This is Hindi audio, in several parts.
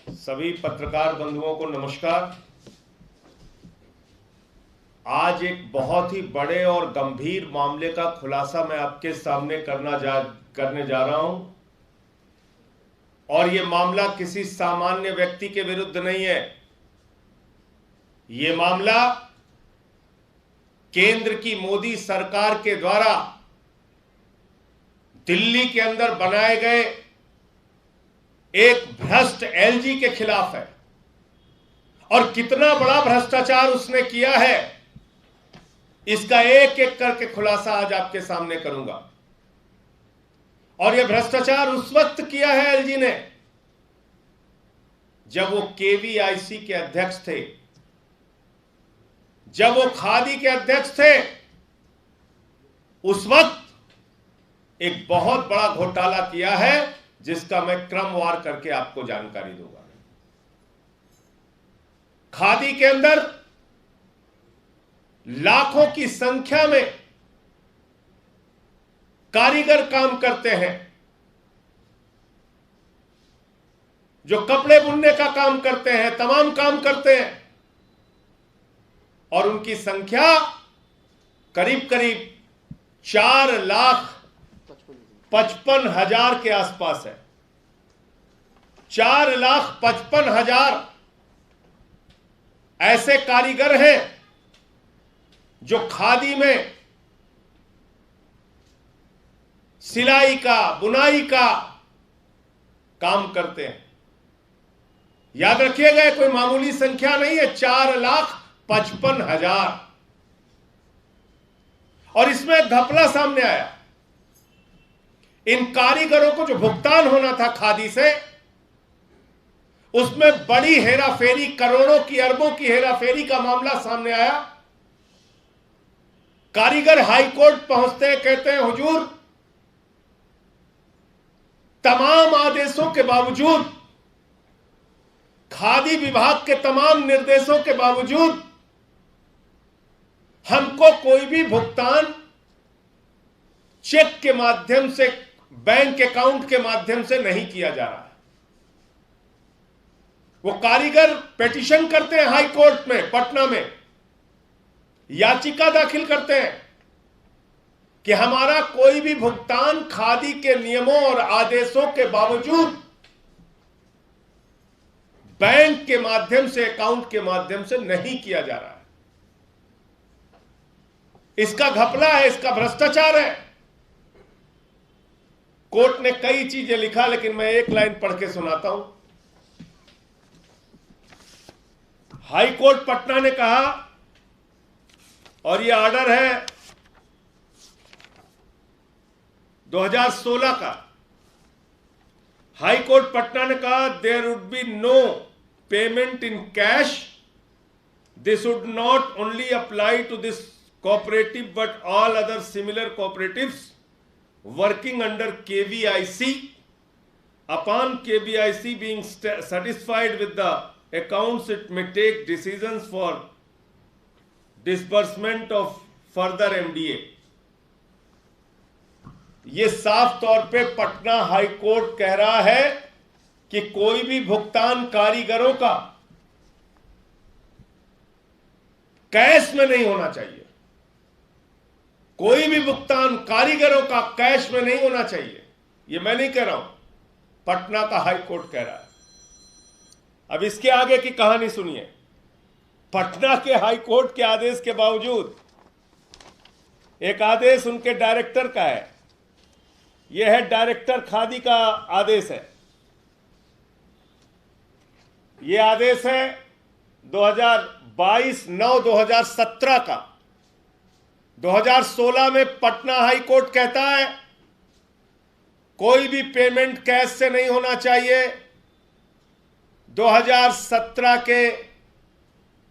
सभी पत्रकार बंधुओं को नमस्कार। आज एक बहुत ही बड़े और गंभीर मामले का खुलासा मैं आपके सामने करने जा रहा हूं, और यह मामला किसी सामान्य व्यक्ति के विरुद्ध नहीं है। यह मामला केंद्र की मोदी सरकार के द्वारा दिल्ली के अंदर बनाए गए एक भ्रष्ट एलजी के खिलाफ है, और कितना बड़ा भ्रष्टाचार उसने किया है इसका एक एक करके खुलासा आज आपके सामने करूंगा। और यह भ्रष्टाचार उस वक्त किया है एलजी ने जब वो केवीआईसी के अध्यक्ष थे, जब वो खादी के अध्यक्ष थे। उस वक्त एक बहुत बड़ा घोटाला किया है जिसका मैं क्रमवार करके आपको जानकारी दूंगा। खादी के अंदर लाखों की संख्या में कारीगर काम करते हैं, जो कपड़े बुनने का काम करते हैं, तमाम काम करते हैं, और उनकी संख्या करीब करीब 4,55,000 के आसपास है। 4,55,000 ऐसे कारीगर हैं जो खादी में सिलाई का, बुनाई का काम करते हैं। याद रखिएगा, कोई मामूली संख्या नहीं है, 4,55,000। और इसमें घपला सामने आया। इन कारीगरों को जो भुगतान होना था खादी से, उसमें बड़ी हेराफेरी, करोड़ों की, अरबों की हेराफेरी का मामला सामने आया। कारीगर हाई कोर्ट पहुंचते हैं, कहते हैं हुजूर, तमाम आदेशों के बावजूद, खादी विभाग के तमाम निर्देशों के बावजूद हमको कोई भी भुगतान चेक के माध्यम से, बैंक अकाउंट के माध्यम से नहीं किया जा रहा है। वो कारीगर पिटीशन करते हैं हाई कोर्ट में, पटना में याचिका दाखिल करते हैं कि हमारा कोई भी भुगतान खादी के नियमों और आदेशों के बावजूद बैंक के माध्यम से, अकाउंट के माध्यम से नहीं किया जा रहा है। इसका घपला है, इसका भ्रष्टाचार है। कोर्ट ने कई चीजें लिखा, लेकिन मैं एक लाइन पढ़ के सुनाता हूं। हाई कोर्ट पटना ने कहा, और यह ऑर्डर है 2016 का। हाई कोर्ट पटना ने कहा, there would be no payment in cash. This would not only apply to this cooperative but all other similar cooperatives working under KVIC. Upon KVIC being satisfied with the accounts, it may take decisions for disbursement of further MDA. ये साफ तौर पे पटना हाई कोर्ट कह रहा है कि कोई भी भुगतान कारीगरों का कैश में नहीं होना चाहिए। कोई भी भुगतान कारीगरों का कैश में नहीं होना चाहिए। यह मैं नहीं कह रहा हूं, पटना का हाई कोर्ट कह रहा है। अब इसके आगे की कहानी सुनिए। पटना के हाई कोर्ट के आदेश के बावजूद, एक आदेश उनके डायरेक्टर का है, यह है डायरेक्टर खादी का आदेश है। यह आदेश है 2022/9/2017 का। 2016 में पटना हाई कोर्ट कहता है कोई भी पेमेंट कैश से नहीं होना चाहिए। 2017 के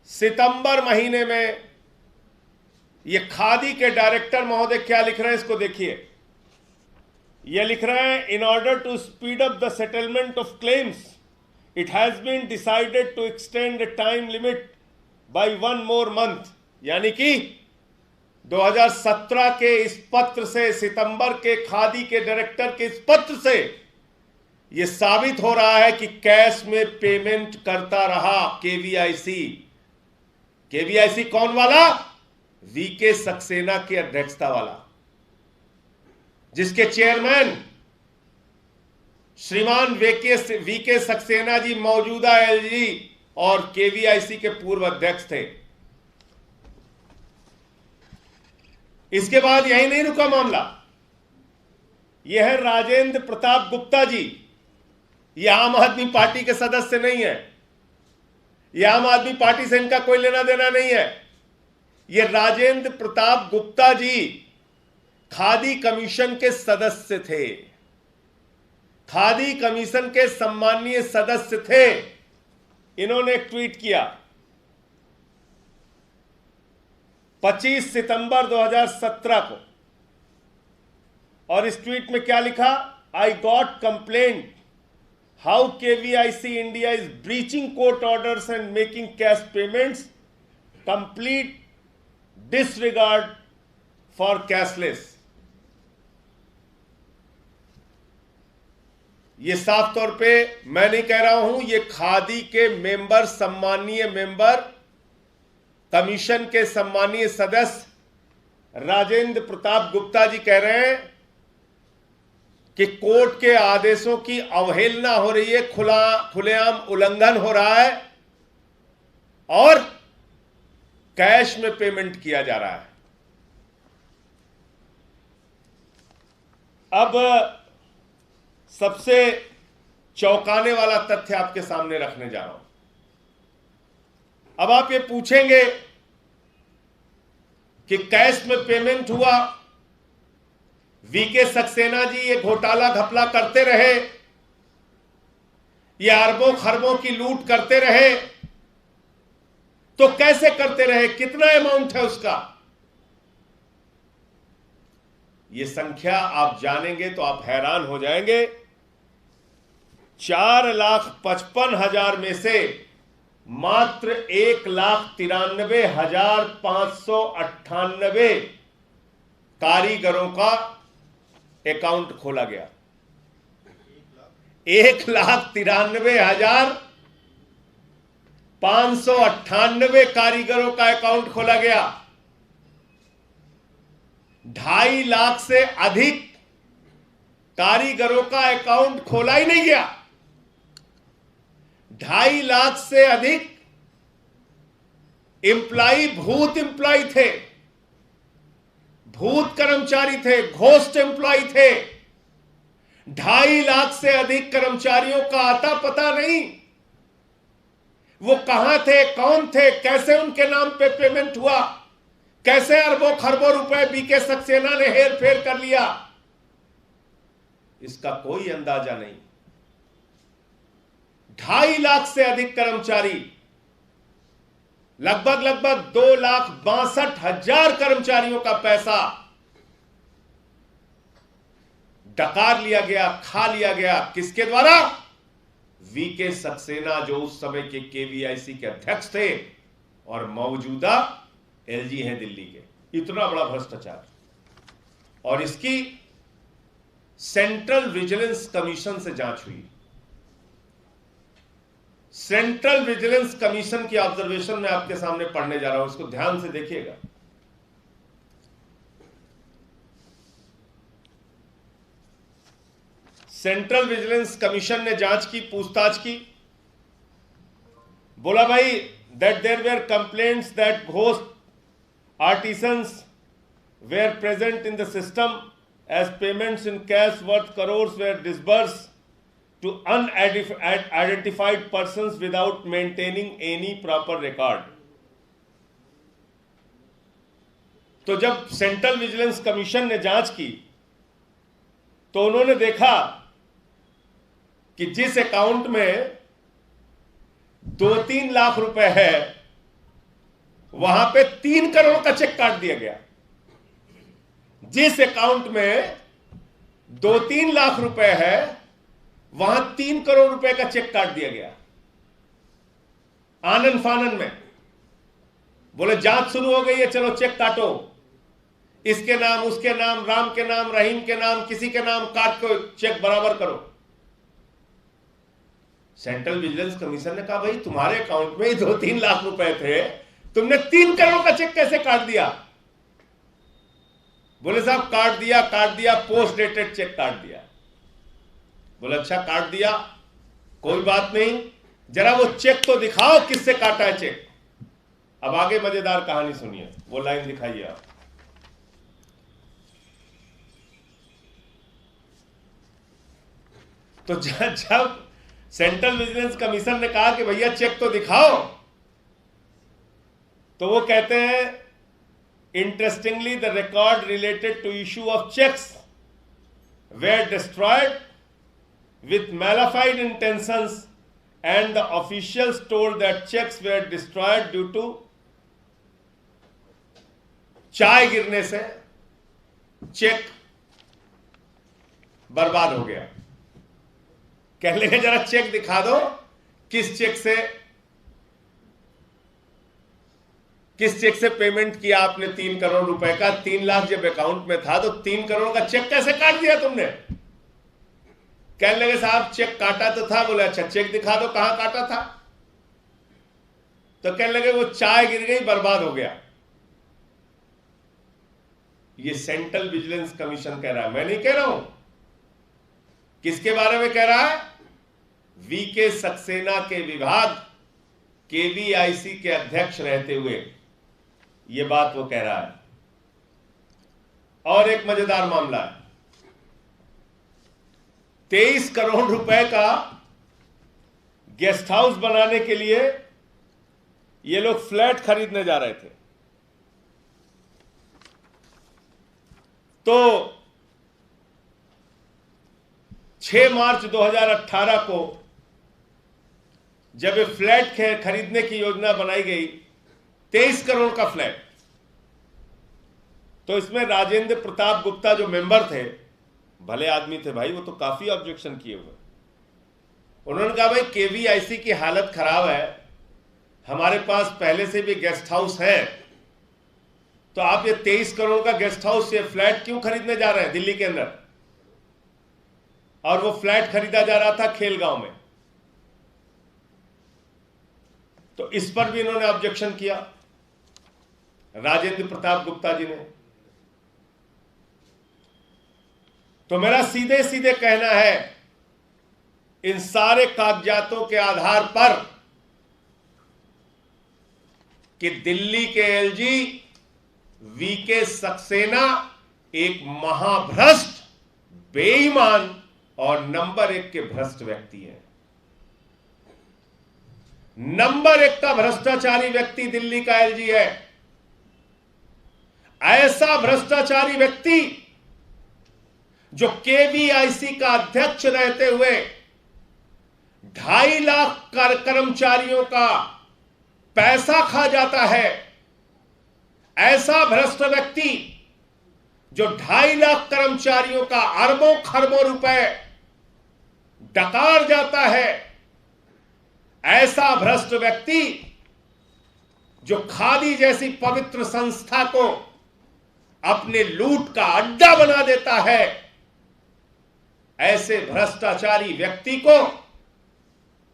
सितंबर महीने में ये खादी के डायरेक्टर महोदय क्या लिख रहे हैं, इसको देखिए। ये लिख रहे हैं, in order to speed up the settlement of claims it has been decided to extend the time limit by 1 more month। यानी कि 2017 के इस पत्र से, सितंबर के खादी के डायरेक्टर के इस पत्र से यह साबित हो रहा है कि कैश में पेमेंट करता रहा केवीआईसी। केवीआईसी कौन वाला? वीके सक्सेना की अध्यक्षता वाला, जिसके चेयरमैन श्रीमान वीके सक्सेना जी मौजूदा एलजी और केवीआईसी के पूर्व अध्यक्ष थे। इसके बाद यही नहीं रुका मामला। यह है राजेंद्र प्रताप गुप्ता जी। यह आम आदमी पार्टी के सदस्य नहीं है, यह आम आदमी पार्टी से इनका कोई लेना देना नहीं है। यह राजेंद्र प्रताप गुप्ता जी खादी कमीशन के सदस्य थे, खादी कमीशन के सम्माननीय सदस्य थे। इन्होंने एक ट्वीट किया 25 सितंबर 2017 को, और इस ट्वीट में क्या लिखा? I got complaint how KVIC India is breaching court orders and making cash payments, complete disregard for cashless. ये साफ तौर पे मैं नहीं कह रहा हूं, ये खादी के मेंबर, सम्मानीय मेंबर, कमीशन के सम्मानीय सदस्य राजेंद्र प्रताप गुप्ता जी कह रहे हैं कि कोर्ट के आदेशों की अवहेलना हो रही है, खुलेआम उल्लंघन हो रहा है और कैश में पेमेंट किया जा रहा है। अब सबसे चौंकाने वाला तथ्य आपके सामने रखने जा रहा हूं। अब आप ये पूछेंगे कि कैश में पेमेंट हुआ, वीके सक्सेना जी ये घोटाला घपला करते रहे, ये अरबों खरबों की लूट करते रहे, तो कैसे करते रहे, कितना अमाउंट है उसका? ये संख्या आप जानेंगे तो आप हैरान हो जाएंगे। 4,55,000 में से मात्र 1,93,598 कारीगरों का अकाउंट खोला गया। 1,93,598 कारीगरों का अकाउंट खोला गया। 2.5 लाख से अधिक कारीगरों का अकाउंट खोला ही नहीं गया। 2.5 लाख से अधिक एम्प्लॉय भूत एम्प्लॉय थे, भूत कर्मचारी थे, घोस्ट एम्प्लॉय थे। 2.5 लाख से अधिक कर्मचारियों का आता पता नहीं, वो कहां थे, कौन थे, कैसे उनके नाम पे पेमेंट हुआ, कैसे अरबों खरबों रुपए वीके सक्सेना ने हेर फेर कर लिया, इसका कोई अंदाजा नहीं। 2.5 लाख से अधिक कर्मचारी, लगभग 2,62,000 कर्मचारियों का पैसा डकार लिया गया, खा लिया गया। किसके द्वारा? वीके सक्सेना, जो उस समय के केवीआईसी के अध्यक्ष थे और मौजूदा एलजी हैं दिल्ली के। इतना बड़ा भ्रष्टाचार, और इसकी सेंट्रल विजिलेंस कमीशन से जांच हुई। सेंट्रल विजिलेंस कमीशन की ऑब्जर्वेशन मैं आपके सामने पढ़ने जा रहा हूं, इसको ध्यान से देखिएगा। सेंट्रल विजिलेंस कमीशन ने जांच की, पूछताछ की। बोला भाई that there were complaints that ghost artisans were present in the system as payments in cash worth crores were disbursed to unidentified persons without maintaining any proper record। तो जब सेंट्रल विजिलेंस कमीशन ने जांच की तो उन्होंने देखा कि जिस अकाउंट में 2-3 लाख रुपए है, वहां पे 3 करोड़ का चेक काट दिया गया। जिस अकाउंट में 2-3 लाख रुपए है, वहां 3 करोड़ रुपए का चेक काट दिया गया आनन फानन में। बोले जांच शुरू हो गई है, चलो चेक काटो, इसके नाम, उसके नाम, राम के नाम, रहीम के नाम, किसी के नाम काट को चेक बराबर करो। सेंट्रल विजिलेंस कमीशन ने कहा भाई तुम्हारे अकाउंट में 2-3 लाख रुपए थे, तुमने 3 करोड़ का चेक कैसे काट दिया? बोले साहब काट दिया, पोस्ट डेटेड चेक काट दिया। बोले अच्छा काट दिया, कोई बात नहीं, जरा वो चेक तो दिखाओ किससे काटा है चेक। अब आगे मजेदार कहानी सुनिए, वो लाइन दिखाइए आप। तो जब सेंट्रल विजिलेंस कमीशन ने कहा कि भैया चेक तो दिखाओ, तो वो कहते हैं interestingly the record related to issue of cheques were destroyed with malified intentions and the officials told that checks were destroyed due to चाय गिरने से चेक बर्बाद हो गया। कह लगे जरा चेक दिखा दो, किस चेक से पेमेंट किया आपने 3 करोड़ रुपए का। 3 लाख जब अकाउंट में था तो 3 करोड़ का चेक कैसे काट दिया तुमने? कहने लगे साहब चेक काटा तो था। बोले अच्छा चेक दिखा दो कहां काटा था। तो कहने लगे वो चाय गिर गई, बर्बाद हो गया। ये सेंट्रल विजिलेंस कमीशन कह रहा है, मैं नहीं कह रहा हूं। किसके बारे में कह रहा है? वीके सक्सेना के विभाग केवीआईसी के अध्यक्ष रहते हुए ये बात वो कह रहा है। और एक मजेदार मामला है, 23 करोड़ रुपए का गेस्ट हाउस बनाने के लिए ये लोग फ्लैट खरीदने जा रहे थे। तो 6 मार्च 2018 को जब ये फ्लैट खरीदने की योजना बनाई गई, 23 करोड़ का फ्लैट, तो इसमें राजेंद्र प्रताप गुप्ता जो मेंबर थे, भले आदमी थे भाई, वो तो काफी ऑब्जेक्शन किए हुए। उन्होंने कहा भाई केवीआईसी की हालत खराब है, हमारे पास पहले से भी गेस्ट हाउस है, तो आप ये 23 करोड़ का गेस्ट हाउस, ये फ्लैट क्यों खरीदने जा रहे हैं दिल्ली के अंदर? और वो फ्लैट खरीदा जा रहा था खेलगांव में। तो इस पर भी इन्होंने ऑब्जेक्शन किया, राजेंद्र प्रताप गुप्ता जी ने। तो मेरा सीधे सीधे कहना है, इन सारे कागजातों के आधार पर कि दिल्ली के एलजी वीके सक्सेना एक महाभ्रष्ट, बेईमान और नंबर 1 के भ्रष्ट व्यक्ति है। नंबर 1 का भ्रष्टाचारी व्यक्ति दिल्ली का एलजी है। ऐसा भ्रष्टाचारी व्यक्ति जो केवीआईसी का अध्यक्ष रहते हुए 2.5 लाख कर्मचारियों का पैसा खा जाता है। ऐसा भ्रष्ट व्यक्ति जो 2.5 लाख कर्मचारियों का अरबों खरबों रुपए डकार जाता है। ऐसा भ्रष्ट व्यक्ति जो खादी जैसी पवित्र संस्था को अपने लूट का अड्डा बना देता है। ऐसे भ्रष्टाचारी व्यक्ति को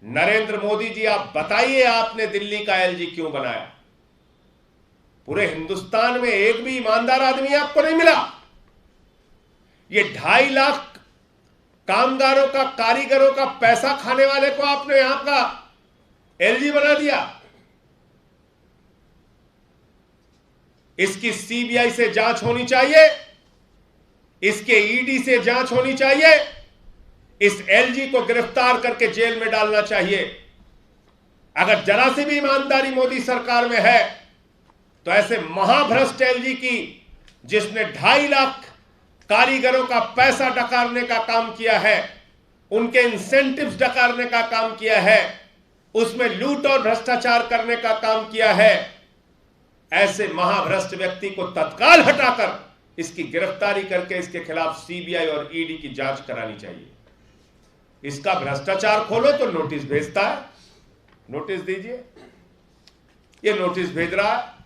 नरेंद्र मोदी जी आप बताइए, आपने दिल्ली का एलजी क्यों बनाया? पूरे हिंदुस्तान में एक भी ईमानदार आदमी आपको नहीं मिला। ये 2.5 लाख कामगारों का, कारीगरों का पैसा खाने वाले को आपने यहां का एलजी बना दिया। इसकी सीबीआई से जांच होनी चाहिए, इसके ईडी से जांच होनी चाहिए, इस एलजी को गिरफ्तार करके जेल में डालना चाहिए। अगर जरा से भी ईमानदारी मोदी सरकार में है तो ऐसे महाभ्रष्ट एलजी की, जिसने 2.5 लाख कारीगरों का पैसा डकारने का काम किया है, उनके इंसेंटिव्स डकारने का काम किया है, उसमें लूट और भ्रष्टाचार करने का काम किया है, ऐसे महाभ्रष्ट व्यक्ति को तत्काल हटाकर इसकी गिरफ्तारी करके इसके खिलाफ सीबीआई और ईडी की जांच करानी चाहिए। इसका भ्रष्टाचार खोलो तो नोटिस भेजता है, नोटिस दीजिए। ये नोटिस भेज रहा है।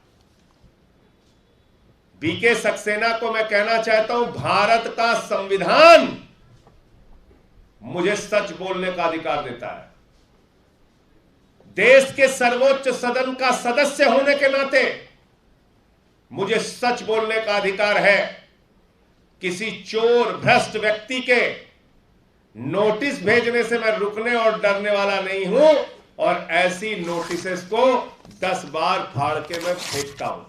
वीके सक्सेना को मैं कहना चाहता हूं, भारत का संविधान मुझे सच बोलने का अधिकार देता है। देश के सर्वोच्च सदन का सदस्य होने के नाते मुझे सच बोलने का अधिकार है। किसी चोर भ्रष्ट व्यक्ति के नोटिस भेजने से मैं रुकने और डरने वाला नहीं हूं, और ऐसी नोटिसेस को 10 बार फाड़ के मैं फेंकता हूं।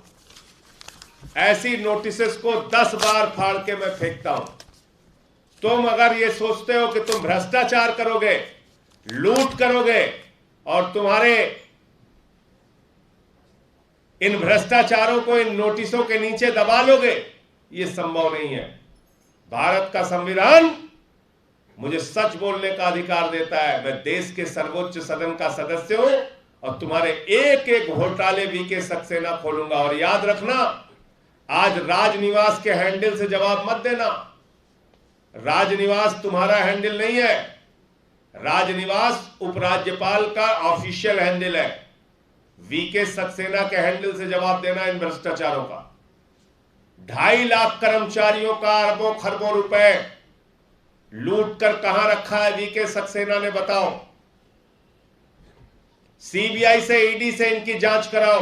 ऐसी नोटिसेस को 10 बार फाड़ के मैं फेंकता हूं। तुम अगर ये सोचते हो कि तुम भ्रष्टाचार करोगे, लूट करोगे और तुम्हारे इन भ्रष्टाचारों को इन नोटिसों के नीचे दबा लोगे, ये संभव नहीं है। भारत का संविधान मुझे सच बोलने का अधिकार देता है। मैं देश के सर्वोच्च सदन का सदस्य हूं और तुम्हारे एक एक घोटाले वीके सक्सेना खोलूंगा। और याद रखना, आज राजनिवास के हैंडल से जवाब मत देना। राजनिवास तुम्हारा हैंडल नहीं है। राजनिवास उपराज्यपाल का ऑफिशियल हैंडल है। वीके सक्सेना के हैंडल से जवाब देना इन भ्रष्टाचारों का। 2.5 लाख कर्मचारियों का अरबों खरबों रुपए लूट कर कहां रखा है वीके सक्सेना ने, बताओ। सीबीआई से, ईडी से इनकी जांच कराओ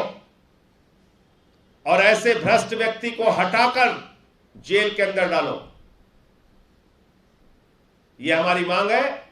और ऐसे भ्रष्ट व्यक्ति को हटाकर जेल के अंदर डालो। यह हमारी मांग है।